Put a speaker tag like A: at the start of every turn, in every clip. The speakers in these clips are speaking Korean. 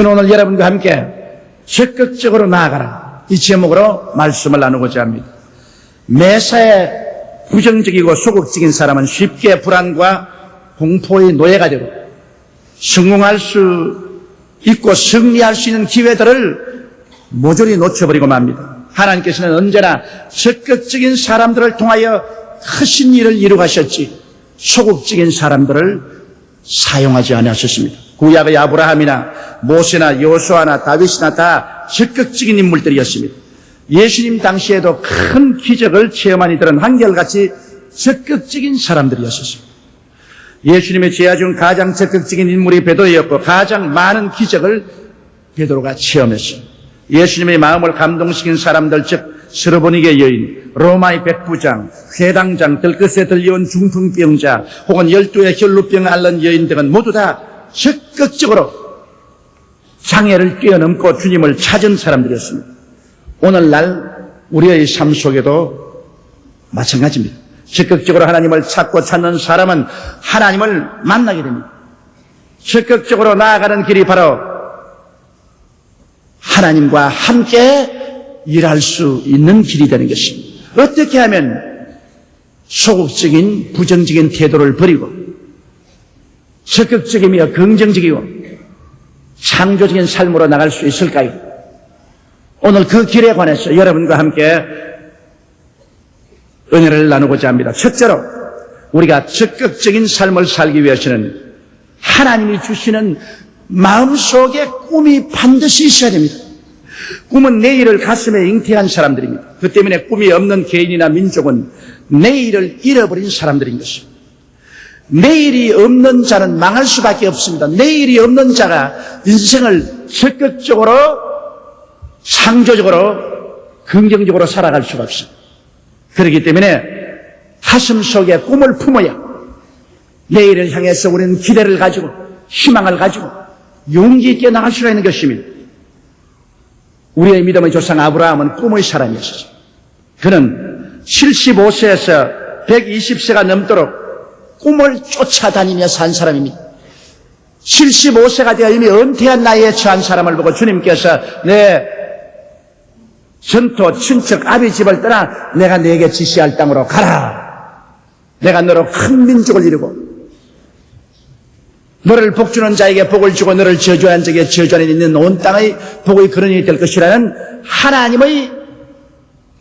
A: 저는 오늘 여러분과 함께 적극적으로 나아가라, 이 제목으로 말씀을 나누고자 합니다. 매사에 부정적이고 소극적인 사람은 쉽게 불안과 공포의 노예가 되고 성공할 수 있고 승리할 수 있는 기회들을 모조리 놓쳐버리고 맙니다. 하나님께서는 언제나 적극적인 사람들을 통하여 크신 일을 이루가셨지 소극적인 사람들을 사용하지 않으셨습니다. 구약의 아브라함이나 모세나 여호수아나 다윗이나 다 적극적인 인물들이었습니다. 예수님 당시에도 큰 기적을 체험한 이들은 한결같이 적극적인 사람들이었습니다. 예수님의 제자 중 가장 적극적인 인물이 베드로였고 가장 많은 기적을 베드로가 체험했습니다. 예수님의 마음을 감동시킨 사람들, 즉 스르보니게 여인, 로마의 백부장, 회당장, 들것에 들려온 중풍병자, 혹은 12의 혈루병 앓는 여인 등은 모두 다 적극적으로 장애를 뛰어넘고 주님을 찾은 사람들이었습니다. 오늘날 우리의 삶 속에도 마찬가지입니다. 적극적으로 하나님을 찾고 찾는 사람은 하나님을 만나게 됩니다. 적극적으로 나아가는 길이 바로 하나님과 함께 일할 수 있는 길이 되는 것입니다. 어떻게 하면 소극적인 부정적인 태도를 버리고 적극적이며 긍정적이고 창조적인 삶으로 나갈 수 있을까요? 오늘 그 길에 관해서 여러분과 함께 은혜를 나누고자 합니다. 첫째로 우리가 적극적인 삶을 살기 위해서는 하나님이 주시는 마음속에 꿈이 반드시 있어야 됩니다. 꿈은 내일을 가슴에 잉태한 사람들입니다. 그 때문에 꿈이 없는 개인이나 민족은 내일을 잃어버린 사람들인 것입니다. 내일이 없는 자는 망할 수밖에 없습니다. 내일이 없는 자가 인생을 적극적으로 창조적으로 긍정적으로 살아갈 수가 없습니다. 그렇기 때문에 가슴 속에 꿈을 품어야 내일을 향해서 우리는 기대를 가지고 희망을 가지고 용기 있게 나갈 수가 있는 것입니다. 우리의 믿음의 조상 아브라함은 꿈의 사람이었어요. 그는 75세에서 120세가 넘도록 꿈을 쫓아다니며 산 사람입니다. 75세가 되어 이미 은퇴한 나이에 처한 사람을 보고 주님께서 내 전토 친척 아비 집을 떠나 내가 네게 지시할 땅으로 가라. 내가 너로 큰 민족을 이루고 너를 복주는 자에게 복을 주고 너를 저주하는 자에게 저주하는 있는 온 땅의 복의 근원이 될 것이라는 하나님의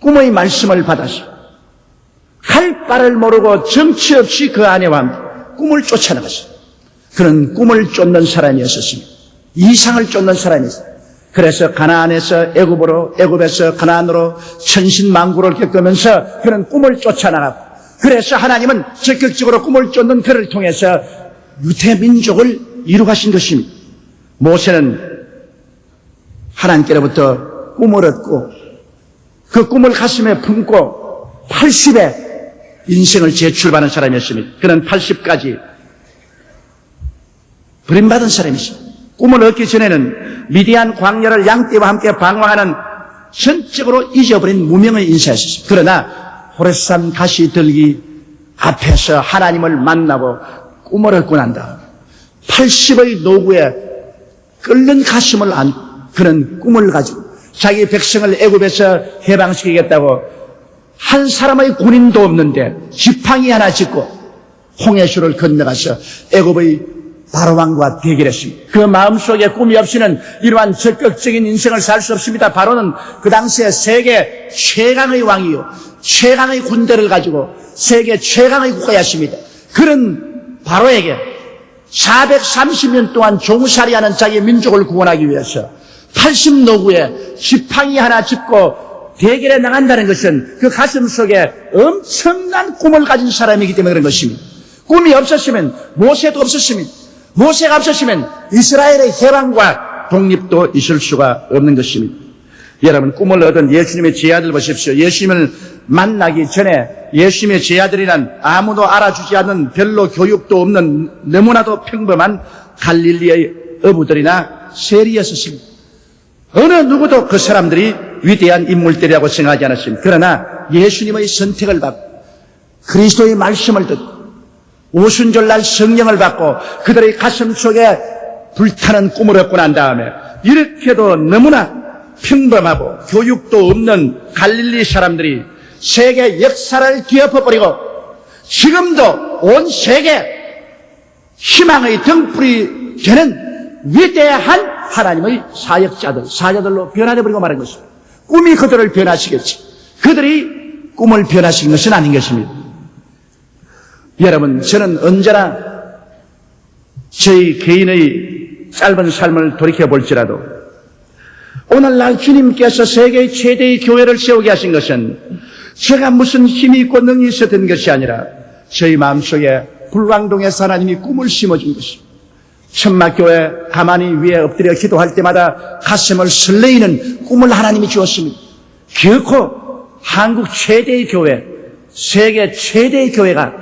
A: 꿈의 말씀을 받아서 갈 바를 모르고 정치 없이 그 아내와 함께 꿈을 쫓아나갔어요. 그는 꿈을 쫓는 사람이었습니다. 이상을 쫓는 사람이었어요. 그래서 가나안에서 애굽으로, 애굽에서 가나안으로 천신만고를 겪으면서 그는 꿈을 쫓아나갔고, 그래서 하나님은 적극적으로 꿈을 쫓는 그를 통해서 유태민족을 이루가신 것입니다. 모세는 하나님께로부터 꿈을 얻고 그 꿈을 가슴에 품고 80에 인생을 재출발하는 사람이었습니다. 그는 80까지 버림받은 사람이십니다. 꿈을 얻기 전에는 미디안 광야를 양떼와 함께 방황하는 전적으로 잊어버린 무명의 인사였습니다. 그러나 호레산 가시들기 앞에서 하나님을 만나고 꿈을 얻고 난 다음 80의 노구에 끓는 가슴을 안고 그는 꿈을 가지고 자기 백성을 애굽에서 해방시키겠다고 한 사람의 군인도 없는데 지팡이 하나 짚고 홍해수를 건너가서 애굽의 바로왕과 대결했습니다. 그 마음속에 꿈이 없이는 이러한 적극적인 인생을 살 수 없습니다. 바로는 그 당시에 세계 최강의 왕이요 최강의 군대를 가지고 세계 최강의 국가였습니다. 그런 바로에게 430년 동안 종살이하는 자기 민족을 구원하기 위해서 80노구에 지팡이 하나 짚고 대결에 나간다는 것은 그 가슴 속에 엄청난 꿈을 가진 사람이기 때문에 그런 것입니다. 꿈이 없었으면 모세도 없었습니다. 모세가 없었으면 이스라엘의 해방과 독립도 있을 수가 없는 것입니다. 여러분, 꿈을 얻은 예수님의 제자들 보십시오. 예수님을 만나기 전에 예수님의 제자들이란 아무도 알아주지 않는 별로 교육도 없는 너무나도 평범한 갈릴리의 어부들이나 세리였었습니다. 어느 누구도 그 사람들이 위대한 인물들이라고 생각하지 않았습니다. 그러나 예수님의 선택을 받고 그리스도의 말씀을 듣고 오순절날 성령을 받고 그들의 가슴 속에 불타는 꿈을 얻고 난 다음에 이렇게도 너무나 평범하고 교육도 없는 갈릴리 사람들이 세계 역사를 뒤엎어버리고 지금도 온 세계 희망의 등불이 되는 위대한 하나님의 사자들로 변화되어버리고 말한 것입니다. 꿈이 그들을 변화시켰지 그들이 꿈을 변화시킨 것은 아닌 것입니다. 여러분, 저는 언제나 저희 개인의 짧은 삶을 돌이켜볼지라도 오늘날 주님께서 세계의 최대의 교회를 세우게 하신 것은 제가 무슨 힘이 있고 능이 있었던 것이 아니라 저희 마음속에 불광동에서 하나님이 꿈을 심어준 것입니다. 천막교회 가만히 위에 엎드려 기도할 때마다 가슴을 설레이는 꿈을 하나님이 주었습니다. 결코 한국 최대의 교회, 세계 최대의 교회가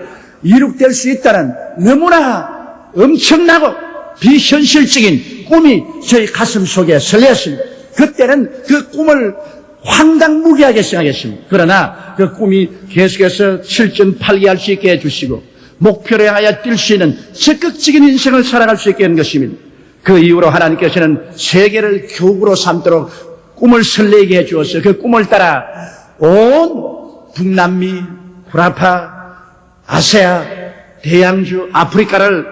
A: 이룩될 수 있다는 너무나 엄청나고 비현실적인 꿈이 저희 가슴 속에 설레었습니다. 그때는 그 꿈을 황당무계하게 생각했습니다. 그러나 그 꿈이 계속해서 7전 8기 할 수 있게 해주시고 목표를 향하여 뛸 수 있는 적극적인 인생을 살아갈 수 있게 한 것입니다. 그 이후로 하나님께서는 세계를 교구로 삼도록 꿈을 설레게 해주었어요. 그 꿈을 따라 온 북남미, 불아파, 아세아, 대양주, 아프리카를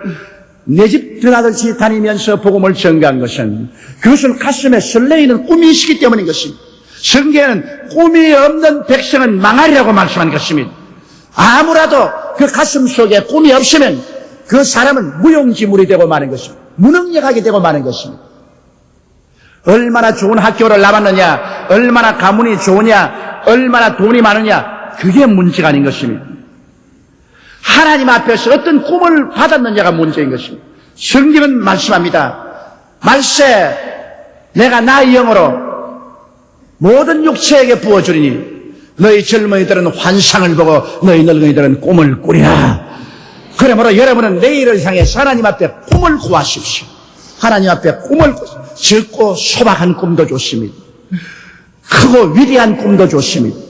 A: 내 집 들아들지 다니면서 복음을 전가한 것은 그것은 가슴에 설레이는 꿈이시기 때문인 것입니다. 성경에는 꿈이 없는 백성은 망하리라고 말씀한 것입니다. 아무라도 그 가슴 속에 꿈이 없으면 그 사람은 무용지물이 되고 마는 것입니다. 무능력하게 되고 마는 것입니다. 얼마나 좋은 학교를 나왔느냐, 얼마나 가문이 좋으냐, 얼마나 돈이 많으냐, 그게 문제가 아닌 것입니다. 하나님 앞에서 어떤 꿈을 받았느냐가 문제인 것입니다. 성경은 말씀합니다. 말세 내가 나의 영으로 모든 육체에게 부어주리니 너희 젊은이들은 환상을 보고 너희 늙은이들은 꿈을 꾸리라. 그러므로 여러분은 내일을 향해서 하나님 앞에 꿈을 구하십시오. 하나님 앞에 꿈을 적고 소박한 꿈도 좋습니다. 크고 위대한 꿈도 좋습니다.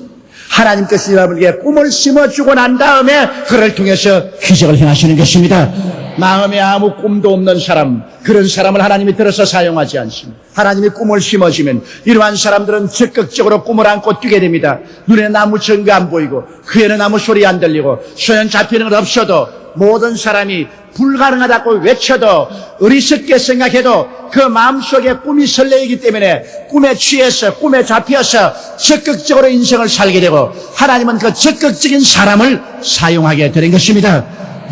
A: 하나님께서 여러분에게 꿈을 심어주고 난 다음에 그를 통해서 기적을 행하시는 것입니다. 마음에 아무 꿈도 없는 사람, 그런 사람을 하나님이 들어서 사용하지 않습니다. 하나님이 꿈을 심어주면 이러한 사람들은 적극적으로 꿈을 안고 뛰게 됩니다. 눈에 아무 증거 안 보이고 귀에는 아무 소리 안 들리고 손에 잡히는 것 없어도 모든 사람이 불가능하다고 외쳐도 어리석게 생각해도 그 마음속에 꿈이 설레이기 때문에 꿈에 취해서 꿈에 잡혀서 적극적으로 인생을 살게 되고 하나님은 그 적극적인 사람을 사용하게 되는 것입니다.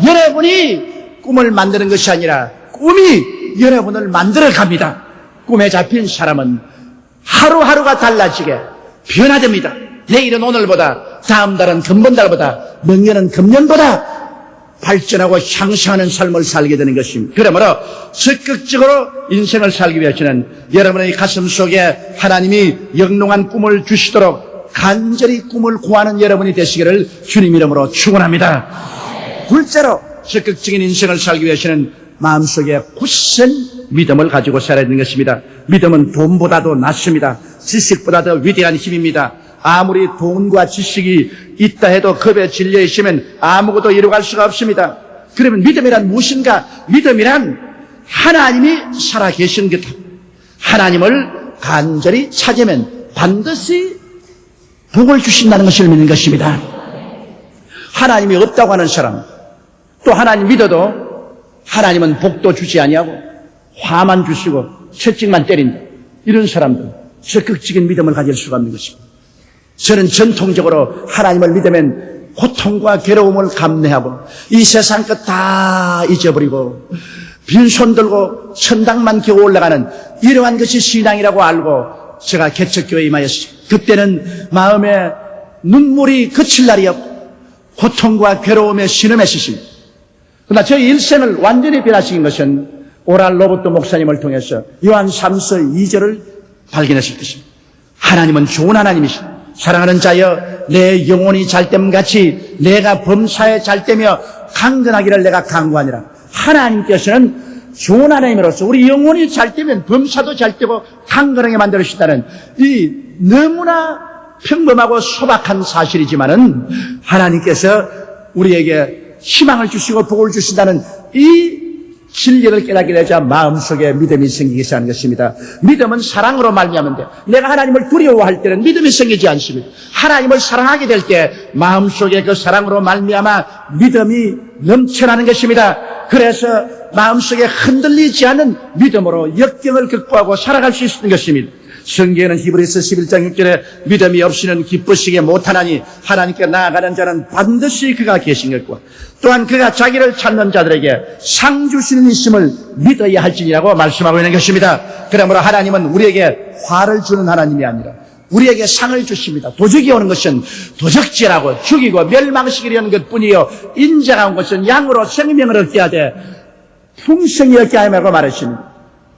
A: 여러분이 꿈을 만드는 것이 아니라 꿈이 여러분을 만들어 갑니다. 꿈에 잡힌 사람은 하루하루가 달라지게 변화됩니다. 내일은 오늘보다, 다음 달은 금번달보다, 명년은 금년보다 발전하고 향상하는 삶을 살게 되는 것입니다. 그러므로 적극적으로 인생을 살기 위해서는 여러분의 가슴 속에 하나님이 영롱한 꿈을 주시도록 간절히 꿈을 구하는 여러분이 되시기를 주님 이름으로 축원합니다. 둘째로 적극적인 인생을 살기 위해서는 마음속에 굳센 믿음을 가지고 살아야 되는 것입니다. 믿음은 돈보다도 낫습니다. 지식보다 더 위대한 힘입니다. 아무리 돈과 지식이 있다 해도 겁에 질려 있으면 아무것도 이루어갈 수가 없습니다. 그러면 믿음이란 무엇인가? 믿음이란 하나님이 살아계신 것, 하나님을 간절히 찾으면 반드시 복을 주신다는 것을 믿는 것입니다. 하나님이 없다고 하는 사람, 또 하나님 믿어도 하나님은 복도 주지 아니하고 화만 주시고 채찍만 때린다, 이런 사람들 적극적인 믿음을 가질 수가 없는 것입니다. 저는 전통적으로 하나님을 믿으면 고통과 괴로움을 감내하고 이 세상 것 다 잊어버리고 빈손 들고 천당만 겨우 올라가는 이러한 것이 신앙이라고 알고 제가 개척교회에 임하였습니다. 그때는 마음에 눈물이 그칠 날이 없고 고통과 괴로움에 신음했습니다. 그러나 저희 일생을 완전히 변화시킨 것은 오랄 로버트 목사님을 통해서 요한 3서 2절을 발견했을 것입니다. 하나님은 좋은 하나님이십니다. 사랑하는 자여, 내 영혼이 잘됨같이 내가 범사에 잘되며 강건하기를 내가 간구하니라. 하나님께서는 좋은 하나님으로서 우리 영혼이 잘되면 범사도 잘되고 강건하게 만들어주신다는 이 너무나 평범하고 소박한 사실이지만은 하나님께서 우리에게 희망을 주시고 복을 주신다는 이 진리를 깨닫게 되자 마음속에 믿음이 생기기 시작하는 것입니다. 믿음은 사랑으로 말미암는데 내가 하나님을 두려워할 때는 믿음이 생기지 않습니다. 하나님을 사랑하게 될 때 마음속에 그 사랑으로 말미암아 믿음이 넘쳐나는 것입니다. 그래서 마음속에 흔들리지 않는 믿음으로 역경을 극복하고 살아갈 수 있는 것입니다. 성경에는 히브리서 11장 6절에 믿음이 없이는 기쁘시게 못하나니 하나님께 나아가는 자는 반드시 그가 계신 것과 또한 그가 자기를 찾는 자들에게 상 주시는 이심을 믿어야 할지니라고 말씀하고 있는 것입니다. 그러므로 하나님은 우리에게 화를 주는 하나님이 아니라 우리에게 상을 주십니다. 도적이 오는 것은 도적질하고 죽이고 멸망시키려는 것뿐이요 인자가 온 것은 양으로 생명을 얻게 하되 풍성히 얻게 하라고 말했습니다.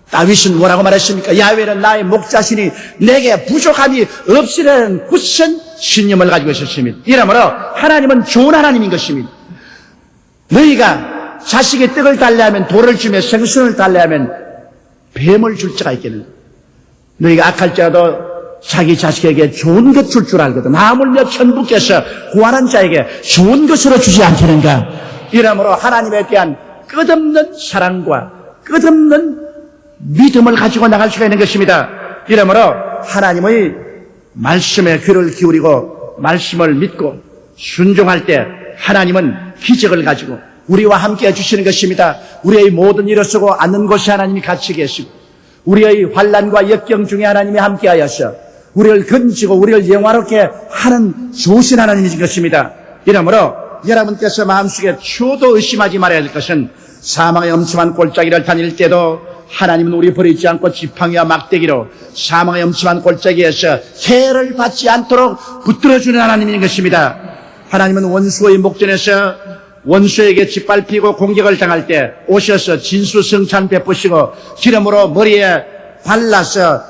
A: 다윗은 뭐라고 말했습니까? 야훼는 나의 목자시니 내게 부족함이 없으려는 굳은 신념을 가지고 있었습니다. 이러므로 하나님은 좋은 하나님인 것입니다. 너희가 자식의 떡을 달래하면 돌을 주며 생선을 달래하면 뱀을 줄 자가 있겠는가? 너희가 악할지라도 자기 자식에게 좋은 것 줄 줄 알거든. 하물며 천부께서 구하는 자에게 좋은 것으로 주지 않겠는가? 이러므로 하나님에 대한 끝없는 사랑과 끝없는 믿음을 가지고 나갈 수가 있는 것입니다. 이러므로 하나님의 말씀에 귀를 기울이고 말씀을 믿고 순종할 때 하나님은 기적을 가지고 우리와 함께 해주시는 것입니다. 우리의 모든 일을 쓰고 않는 곳에 하나님이 같이 계시고 우리의 환난과 역경 중에 하나님이 함께 하여서 우리를 건지고 우리를 영화롭게 하는 좋으신 하나님이신 것입니다. 이러므로 여러분께서 마음속에 추호도 의심하지 말아야 할 것은 사망의 엄침한 골짜기를 다닐 때도 하나님은 우리 버리지 않고 지팡이와 막대기로 사망의 엄침한 골짜기에서 해를 받지 않도록 붙들어주는 하나님인 것입니다. 하나님은 원수의 목전에서 원수에게 짓밟히고 공격을 당할 때 오셔서 진수성찬 베푸시고 기름으로 머리에 발라서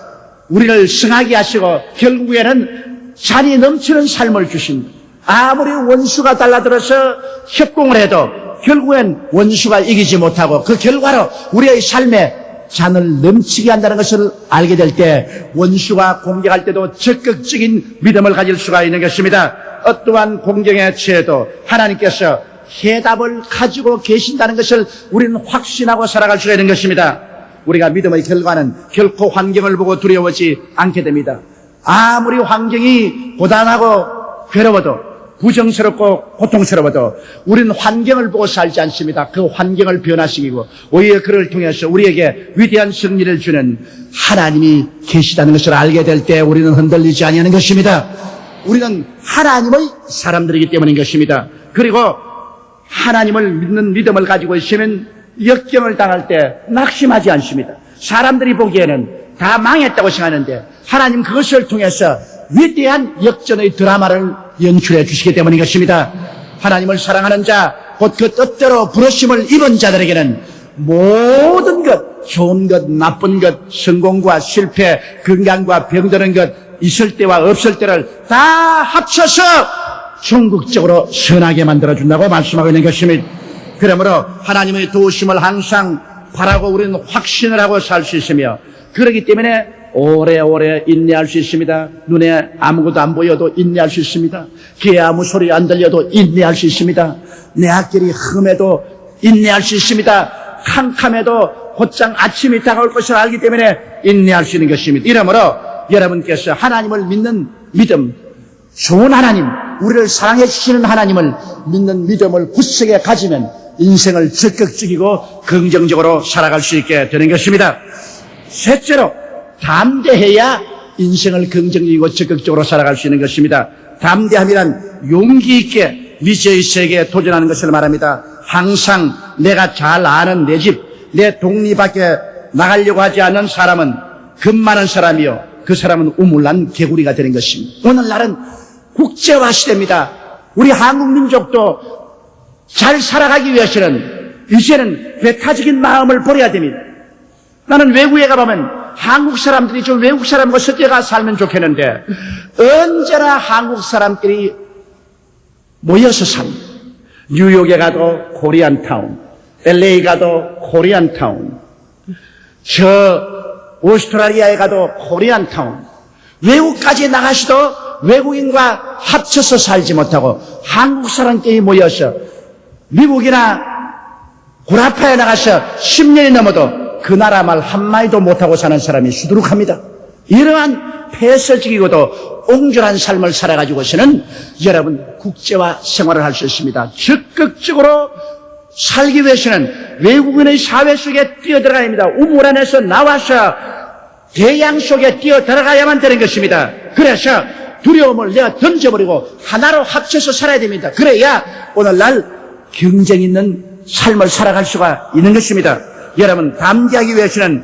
A: 우리를 승하게 하시고 결국에는 잔이 넘치는 삶을 주십니다. 아무리 원수가 달라들어서 협공을 해도 결국엔 원수가 이기지 못하고 그 결과로 우리의 삶에 잔을 넘치게 한다는 것을 알게 될 때 원수가 공격할 때도 적극적인 믿음을 가질 수가 있는 것입니다. 어떠한 공경에 처해도 하나님께서 해답을 가지고 계신다는 것을 우리는 확신하고 살아갈 수가 있는 것입니다. 우리가 믿음의 결과는 결코 환경을 보고 두려워하지 않게 됩니다. 아무리 환경이 고단하고 괴로워도 부정스럽고 고통스러워도 우리는 환경을 보고 살지 않습니다. 그 환경을 변화시키고 오히려 그를 통해서 우리에게 위대한 승리를 주는 하나님이 계시다는 것을 알게 될 때 우리는 흔들리지 아니하는 것입니다. 우리는 하나님의 사람들이기 때문인 것입니다. 그리고 하나님을 믿는 믿음을 가지고 있으면 역경을 당할 때 낙심하지 않습니다. 사람들이 보기에는 다 망했다고 생각하는데 하나님 그것을 통해서 위대한 역전의 드라마를 연출해 주시기 때문인 것입니다. 하나님을 사랑하는 자, 곧 그 뜻대로 부르심을 입은 자들에게는 모든 것, 좋은 것, 나쁜 것, 성공과 실패, 건강과 병드는 것, 있을 때와 없을 때를 다 합쳐서 전국적으로 선하게 만들어준다고 말씀하고 있는 것입니다. 그러므로 하나님의 도우심을 항상 바라고 우리는 확신을 하고 살 수 있으며 그렇기 때문에 오래오래 인내할 수 있습니다. 눈에 아무것도 안 보여도 인내할 수 있습니다. 귀에 아무 소리 안 들려도 인내할 수 있습니다. 내 앞길이 험해도 인내할 수 있습니다. 캄캄해도 곧장 아침이 다가올 것을 알기 때문에 인내할 수 있는 것입니다. 이러므로 여러분께서 하나님을 믿는 믿음, 좋은 하나님, 우리를 사랑해 주시는 하나님을 믿는 믿음을 굳세게 가지면 인생을 적극적이고 긍정적으로 살아갈 수 있게 되는 것입니다. 셋째로 담대해야 인생을 긍정적이고 적극적으로 살아갈 수 있는 것입니다. 담대함이란 용기 있게 미지의 세계에 도전하는 것을 말합니다. 항상 내가 잘 아는 내 집, 내 동리 밖에 나가려고 하지 않는 사람은 겁 많은 사람이요, 그 사람은 우물난 개구리가 되는 것입니다. 오늘날은 국제화 시대입니다. 우리 한국 민족도 잘 살아가기 위해서는 이제는 배타적인 마음을 버려야 됩니다. 나는 외국에 가보면 한국 사람들이 좀 외국 사람과 섞여가 살면 좋겠는데 언제나 한국 사람끼리 모여서 삽니다. 뉴욕에 가도 코리안타운, LA 가도 코리안타운, 오스트라리아에 가도 코리안타운. 외국까지 나가시도 외국인과 합쳐서 살지 못하고 한국 사람끼리 모여서 미국이나 구라파에 나가서 10년이 넘어도 그 나라 말 한마디도 못하고 사는 사람이 수두룩합니다. 이러한 폐쇄적이고도 옹졸한 삶을 살아가지고서는 여러분 국제화 생활을 할 수 있습니다. 적극적으로 살기 위해서는 외국인의 사회 속에 뛰어들어가야 합니다. 우물 안에서 나와서 대양 속에 뛰어들어가야만 되는 것입니다. 그래서 두려움을 내가 던져버리고 하나로 합쳐서 살아야 됩니다. 그래야 오늘날 경쟁 있는 삶을 살아갈 수가 있는 것입니다. 여러분 담대하기 위해서는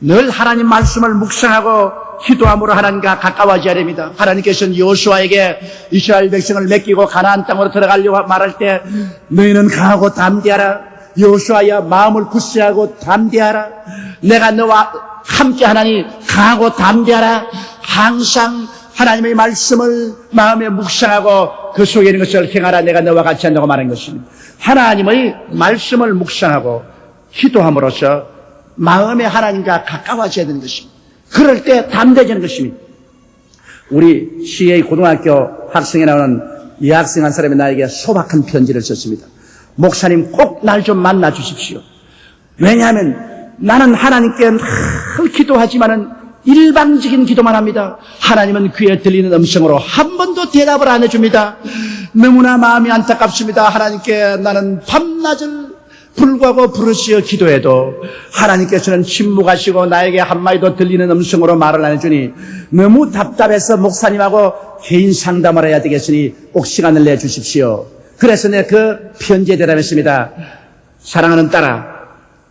A: 늘 하나님 말씀을 묵상하고 기도함으로 하나님과 가까워져야 됩니다. 하나님께서는 여호수아에게 이스라엘 백성을 맡기고 가나안 땅으로 들어가려고 말할 때 너희는 강하고 담대하라. 여호수아야 마음을 굳세하고 담대하라. 내가 너와 함께 하나니 강하고 담대하라. 항상 하나님의 말씀을 마음에 묵상하고 그 속에 있는 것을 행하라. 내가 너와 같이 한다고 말한 것입니다. 하나님의 말씀을 묵상하고 기도함으로써 마음에 하나님과 가까워져야 되는 것입니다. 그럴 때 담대해지는 것입니다. 우리 CA 고등학교 학생에 나오는 여학생 한 사람이 나에게 소박한 편지를 썼습니다. 목사님 꼭 날 좀 만나 주십시오. 왜냐하면 나는 하나님께 늘 기도하지만은 일방적인 기도만 합니다. 하나님은 귀에 들리는 음성으로 한 번도 대답을 안 해줍니다. 너무나 마음이 안타깝습니다. 하나님께 나는 밤낮을 불구하고 부르시어 기도해도 하나님께서는 침묵하시고 나에게 한마디도 들리는 음성으로 말을 안 해주니 너무 답답해서 목사님하고 개인 상담을 해야 되겠으니 꼭 시간을 내주십시오. 그래서 내가 그 편지에 대답했습니다. 사랑하는 딸아,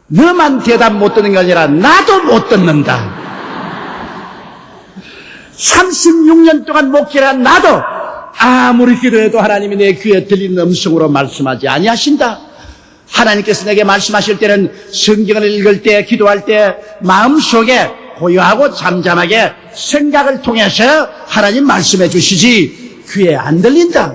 A: 너만 대답 못 듣는 게 아니라 나도 못 듣는다. 36년 동안 목회한 나도 아무리 기도해도 하나님이 내 귀에 들리는 음성으로 말씀하지 아니하신다. 하나님께서 내게 말씀하실 때는 성경을 읽을 때, 기도할 때 마음속에 고요하고 잠잠하게 생각을 통해서 하나님 말씀해 주시지 귀에 안 들린다.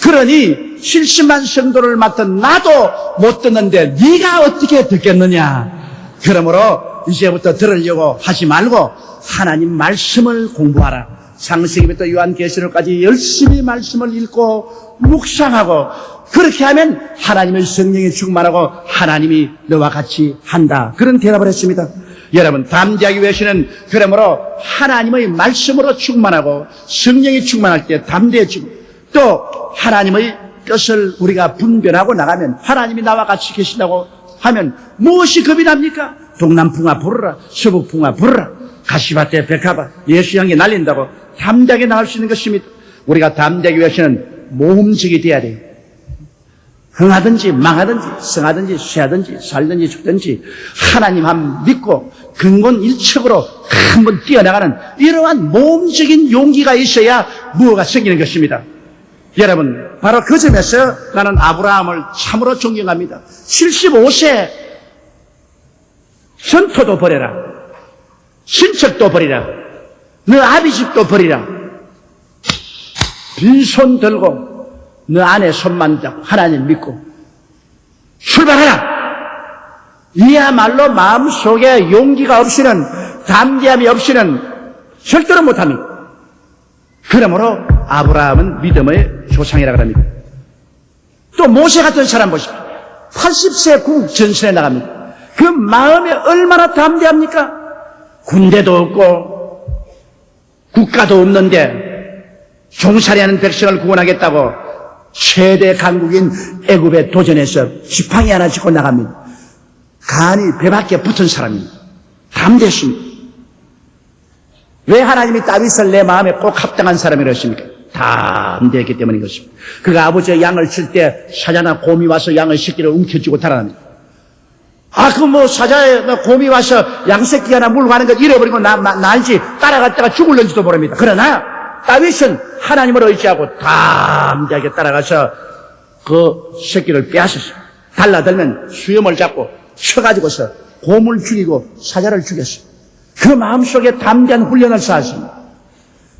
A: 그러니 70만 성도를 맡은 나도 못 듣는데 네가 어떻게 듣겠느냐. 그러므로 이제부터 들으려고 하지 말고 하나님 말씀을 공부하라. 창세기부터 요한계시록까지 열심히 말씀을 읽고 묵상하고 그렇게 하면 하나님의 성령이 충만하고 하나님이 너와 같이 한다. 그런 대답을 했습니다. 여러분 담대하기 위해서는 그러므로 하나님의 말씀으로 충만하고 성령이 충만할 때 담대해지고 또 하나님의 뜻을 우리가 분별하고 나가면 하나님이 나와 같이 계신다고 하면 무엇이 겁이 납니까? 동남풍아 불어라, 서북풍아 불어라, 가시밭에 백합아 예수 향기 날린다고 담대하게 나갈 수 있는 것입니다. 우리가 담대하기 위해서는 모험적이 돼야 돼요. 흥하든지 망하든지 성하든지 쇠하든지 살든지 죽든지 하나님 한 믿고 근본일척으로 한번 뛰어나가는 이러한 모험적인 용기가 있어야 무엇가 생기는 것입니다. 여러분 바로 그 점에서 나는 아브라함을 참으로 존경합니다. 75세 전토도 버려라, 친척도 버리라, 너 아비 집도 버리라, 빈손 들고 너 안에 손만 잡고 하나님 믿고 출발하라. 이야말로 마음속에 용기가 없이는 담대함이 없이는 절대로 못합니다. 그러므로 아브라함은 믿음의 조상이라고 합니다. 또 모세 같은 사람 보십시오. 80세 국 전선에 나갑니다. 그 마음이 얼마나 담대합니까? 군대도 없고 국가도 없는데 종살이하는 백성을 구원하겠다고 최대 강국인 애굽에 도전해서 지팡이 하나 짚고 나갑니다. 간이 배밖에 붙은 사람입니다. 담대했습니다. 왜 하나님이 다윗을 내 마음에 꼭 합당한 사람이라 했습니까? 담대했기 때문인 것입니다. 그가 아버지의 양을 칠 때 사자나 곰이 와서 양의 새끼를 움켜쥐고 달아납니다. 사자에 곰이 와서 양 새끼 하나 물고 가는 거 잃어버리고 날지 따라갔다가 죽을는지도 모릅니다. 그러나 다윗은 하나님을 의지하고 담대하게 따라가서 그 새끼를 빼앗았어요. 달라들면 수염을 잡고 쳐가지고서 곰을 죽이고 사자를 죽였어요. 그 마음속에 담대한 훈련을 쌓았습니다.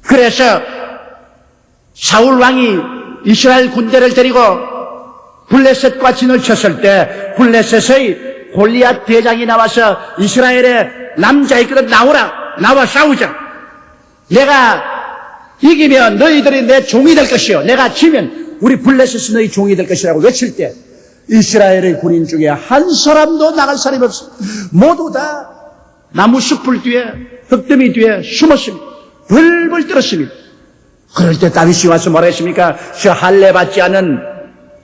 A: 그래서 사울 왕이 이스라엘 군대를 데리고 블레셋과 진을 쳤을 때 블레셋의 골리앗 대장이 나와서 이스라엘의 남자이거든 나와 싸우자. 내가 이기면 너희들이 내 종이 될 것이요, 내가 지면 우리 블레셋이 너희 종이 될 것이라고 외칠 때 이스라엘의 군인 중에 한 사람도 나갈 사람이 없습니다. 모두 다 나무 숲을 뒤에, 흙더미 뒤에 숨었습니다. 벌벌 떨었습니다. 그럴 때 다윗이 와서 뭐라 했습니까? 저 할례 받지 않은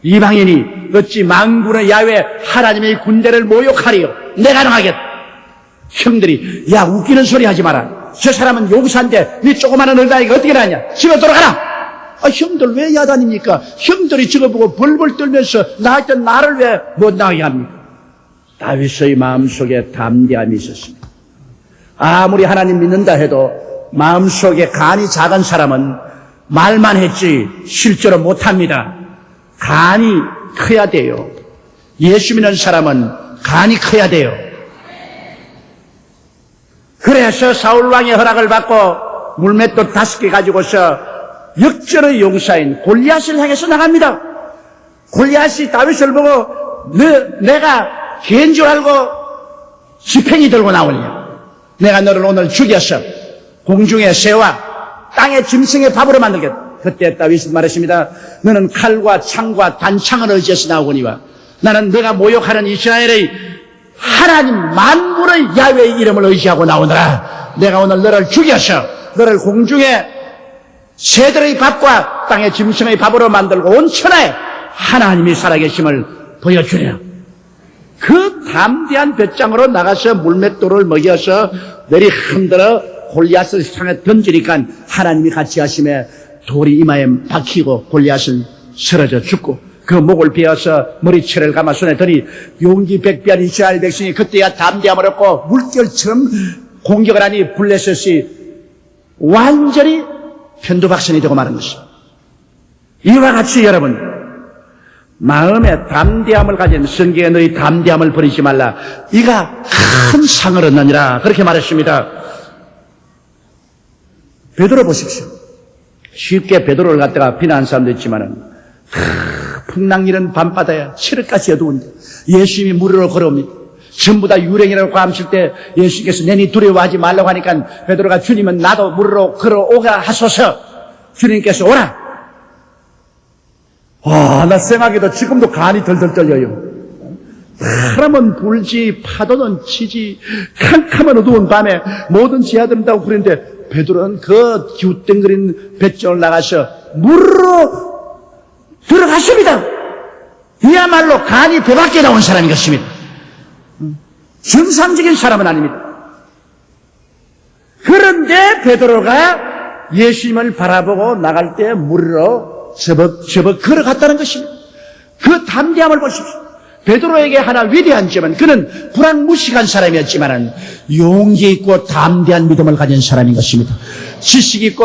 A: 이방인이 어찌 만군의 야훼 하나님의 군대를 모욕하리요? 내가 능하겠다. 형들이, 야, 웃기는 소리 하지 마라. 저 사람은 용사인데 네 조그마한 어린아이가 어떻게 나냐? 집에 돌아가라. 형들 왜 야단입니까? 형들이 저거 보고 벌벌 떨면서 나할 때 나를 왜 못 나가게 합니까? 다윗의 마음속에 담대함이 있었습니다. 아무리 하나님 믿는다 해도 마음속에 간이 작은 사람은 말만 했지 실제로 못합니다. 간이 커야 돼요. 예수 믿는 사람은 간이 커야 돼요. 그래서 사울왕의 허락을 받고 물맷돌 5개 가지고서 역전의 용사인 골리앗을 향해서 나갑니다. 골리앗이 다윗을 보고 내가 개인 줄 알고 지팡이 들고 나오냐? 내가 너를 오늘 죽여서 공중의 새와 땅의 짐승의 밥으로 만들겠다. 그때 다윗은 말했습니다. 너는 칼과 창과 단창을 의지해서 나오거니와 나는 네가 모욕하는 이스라엘의 하나님 만군의 야훼의 이름을 의지하고 나오느라 내가 오늘 너를 죽여서 너를 공중의 새들의 밥과 땅의 짐승의 밥으로 만들고 온 천하에 하나님이 살아계심을 보여주려. 그 담대한 뱃장으로 나가서 물맷돌을 먹여서 내리 흔들어 골리앗을 향해 던지니까 하나님이 같이 하심에 돌이 이마에 박히고 골리앗은 쓰러져 죽고 그 목을 베어서 머리채를 감아 손에 드니 용기 백비한 이스라엘 백성이 그때야 담대함을 얻고 물결처럼 공격을 하니 블레셋이 완전히 편두박선이 되고 마는 것입니다. 이와 같이 여러분 마음에 담대함을 가진 성경에 너희 담대함을 버리지 말라. 이가 큰 상을 얻느니라 그렇게 말했습니다. 베드로 보십시오. 쉽게 베드로를 갖다가 비난한 사람도 있지만은 풍랑이는 밤바다야 칠흑같이 어두운데 예수님이 무리로 걸어옵니다. 전부 다 유령이라고 감칠 때 예수께서 내니 두려워하지 말라고 하니까 베드로가 주님은 나도 무리로 걸어오가 하소서. 주님께서 오라. 나 생각해도 지금도 간이 덜덜 떨려요. 바람은 불지 파도는 치지 캄캄한 어두운 밤에 모든 지하들은 다 그러는데 베드로는 그 기웃댕거리는 뱃정을 나가서 물로 들어갔습니다. 이야말로 간이 배 밖에 나온 사람인 것입니다. 정상적인 사람은 아닙니다. 그런데 베드로가 예수님을 바라보고 나갈 때 물로 저벅저벅 걸어갔다는 것입니다. 그 담대함을 보십시오. 베드로에게 하나 위대한 점은 그는 불안무식한 사람이었지만 용기 있고 담대한 믿음을 가진 사람인 것입니다. 지식 있고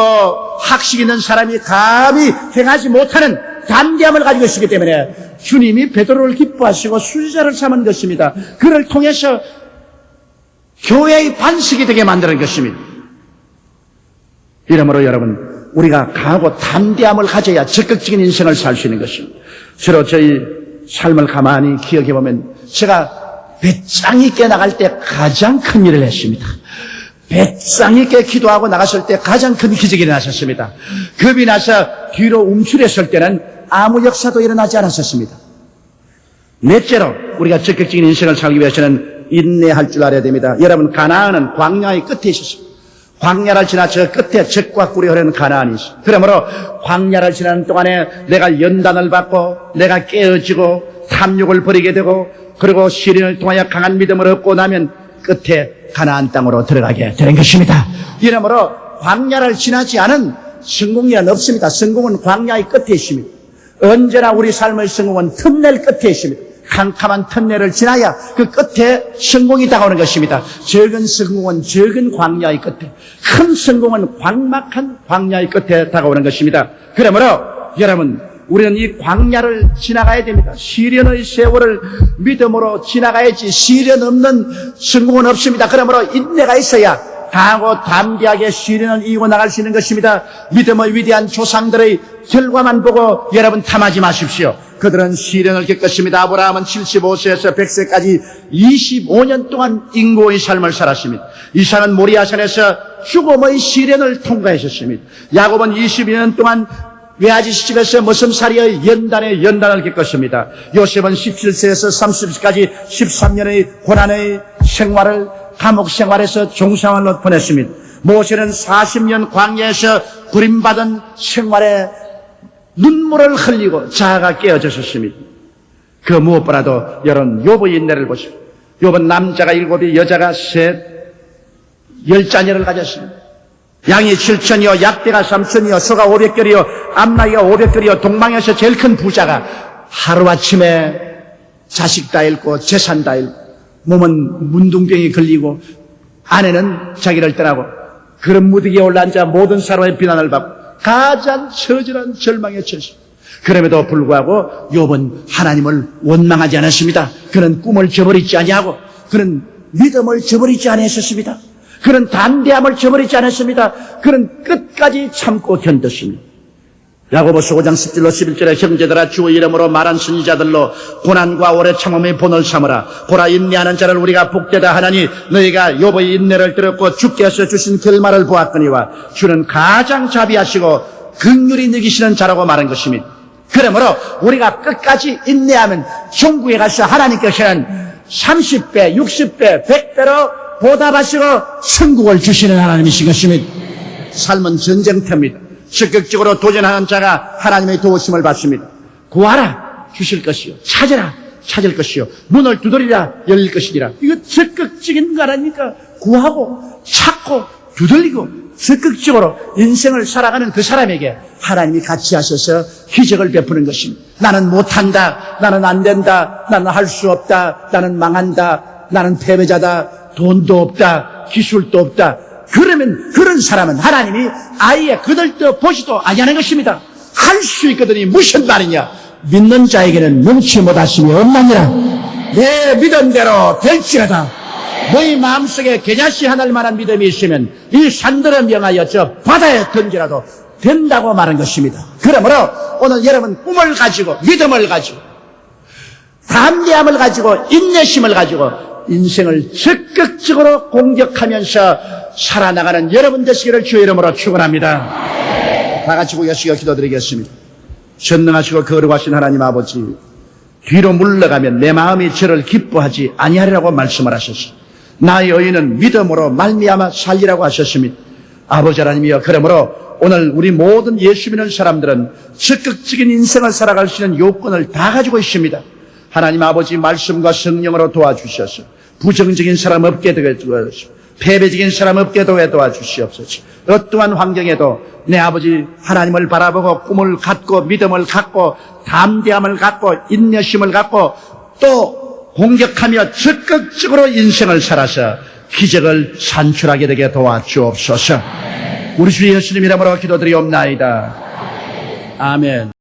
A: 학식 있는 사람이 감히 행하지 못하는 담대함을 가지고 있기 때문에 주님이 베드로를 기뻐하시고 수제자를 삼은 것입니다. 그를 통해서 교회의 반석이 되게 만드는 것입니다. 이러므로 여러분 우리가 강하고 담대함을 가져야 적극적인 인생을 살 수 있는 것입니다. 서로 저희 삶을 가만히 기억해 보면 제가 배짱 있게 나갈 때 가장 큰 일을 했습니다. 배짱 있게 기도하고 나갔을 때 가장 큰 기적이 일어났었습니다. 겁이 나서 뒤로 움츠렸을 때는 아무 역사도 일어나지 않았었습니다. 넷째로 우리가 적극적인 인생을 살기 위해서는 인내할 줄 알아야 됩니다. 여러분 가나안은 광야의 끝에 있었습니다. 광야를 지나 저 끝에 적과 꿀이 흐르는 가나안이 있어. 그러므로 광야를 지나는 동안에 내가 연단을 받고 내가 깨어지고 탐욕을 버리게 되고 그리고 시련을 통하여 강한 믿음을 얻고 나면 끝에 가나안 땅으로 들어가게 되는 것입니다. 이러므로 광야를 지나지 않은 성공이란 없습니다. 성공은 광야의 끝에 있습니다. 언제나 우리 삶의 성공은 틈낼 끝에 있습니다. 캄캄한 틈내를 지나야 그 끝에 성공이 다가오는 것입니다. 적은 성공은 적은 광야의 끝에, 큰 성공은 광막한 광야의 끝에 다가오는 것입니다. 그러므로 여러분 우리는 이 광야를 지나가야 됩니다. 시련의 세월을 믿음으로 지나가야지 시련 없는 성공은 없습니다. 그러므로 인내가 있어야 강하고 담대하게 시련을 이기고 나갈 수 있는 것입니다. 믿음의 위대한 조상들의 결과만 보고 여러분 탐하지 마십시오. 그들은 시련을 겪었습니다. 아브라함은 75세에서 100세까지 25년 동안 인고의 삶을 살았습니다. 이삭은 모리아산에서 죽음의 시련을 통과하셨습니다. 야곱은 22년 동안 외아지 시집에서 머슴살이의 연단을 겪었습니다. 요셉은 17세에서 30세까지 13년의 고난의 생활을 감옥 생활에서 종생활로 보냈습니다. 모세는 40년 광야에서 부림받은 생활에 눈물을 흘리고 자아가 깨어졌습니다. 그 무엇보다도 여러분 욥의 인내를 보십시오. 욥은 남자가 7이 여자가 10자녀를 가졌습니다. 양이 7천이요 약대가 3천이요 소가 500결이요 암나기가 500결이요 동방에서 제일 큰 부자가 하루아침에 자식 다 잃고 재산 다 잃고 몸은 문둥병이 걸리고 아내는 자기를 떠나고 그런 무더기에 올라앉아 모든 사람의 비난을 받고 가장 처절한 절망에 처했습니다. 그럼에도 불구하고 욥은 하나님을 원망하지 않았습니다. 그는 꿈을 저버리지 아니하고 그는 믿음을 저버리지 않았습니다. 그는 담대함을 저버리지 않았습니다. 그는 끝까지 참고 견뎠습니다. 야고보서 5장 10절로 11절에 형제들아 주의 이름으로 말한 선지자들로 고난과 오래 참음의 본을 삼으라. 보라 인내하는 자를 우리가 복되다 하나니 너희가 욥의 인내를 들었고 주께서 주신 결말을 보았거니와 주는 가장 자비하시고 긍휼히 느끼시는 자라고 말한 것입니다. 그러므로 우리가 끝까지 인내하면 천국에 가서 하나님께서는 30배, 60배, 100배로 보답하시고 천국을 주시는 하나님이신 것입니다. 삶은 전쟁터입니다. 적극적으로 도전하는 자가 하나님의 도우심을 받습니다. 구하라 주실 것이요 찾으라 찾을 것이요 문을 두드리라 열릴 것이니라. 이거 적극적인 거라니까. 구하고 찾고 두들리고 적극적으로 인생을 살아가는 그 사람에게 하나님이 같이 하셔서 기적을 베푸는 것입니다. 나는 못한다, 나는 안 된다, 나는 할 수 없다, 나는 망한다, 나는 패배자다, 돈도 없다, 기술도 없다. 그러면 그런 사람은 하나님이 아예 그들도 보지도 아니하는 것입니다. 할 수 있거든이 무슨 말이냐. 믿는 자에게는 능치 못하심이 없나니라. 내 믿음대로 될지라다. 너희 마음속에 겨자씨 하늘 만한 믿음이 있으면 이 산들을 명하여 저 바다에 던지라도 된다고 말한 것입니다. 그러므로 오늘 여러분 꿈을 가지고 믿음을 가지고 담대함을 가지고 인내심을 가지고 인생을 적극적으로 공격하면서 살아나가는 여러분 되시기를 주의 이름으로 축원합니다. 다 같이 고개시켜 기도드리겠습니다. 전능하시고 거룩하신 하나님 아버지, 뒤로 물러가면 내 마음이 저를 기뻐하지 아니하리라고 말씀을 하셨습니다. 나의 의인은 믿음으로 말미암아 살리라고 하셨습니다. 아버지 하나님이여, 그러므로 오늘 우리 모든 예수 믿는 사람들은 적극적인 인생을 살아갈 수 있는 요건을 다 가지고 있습니다. 하나님 아버지 말씀과 성령으로 도와주셔서 부정적인 사람 없게 도와주시옵소서. 패배적인 사람 없게 도와주시옵소서. 어떠한 환경에도 내 아버지 하나님을 바라보고 꿈을 갖고 믿음을 갖고 담대함을 갖고 인내심을 갖고 또 공격하며 적극적으로 인생을 살아서 기적을 산출하게 되게 도와주옵소서. 우리 주 예수님 이름으로 기도드리옵나이다. 아멘.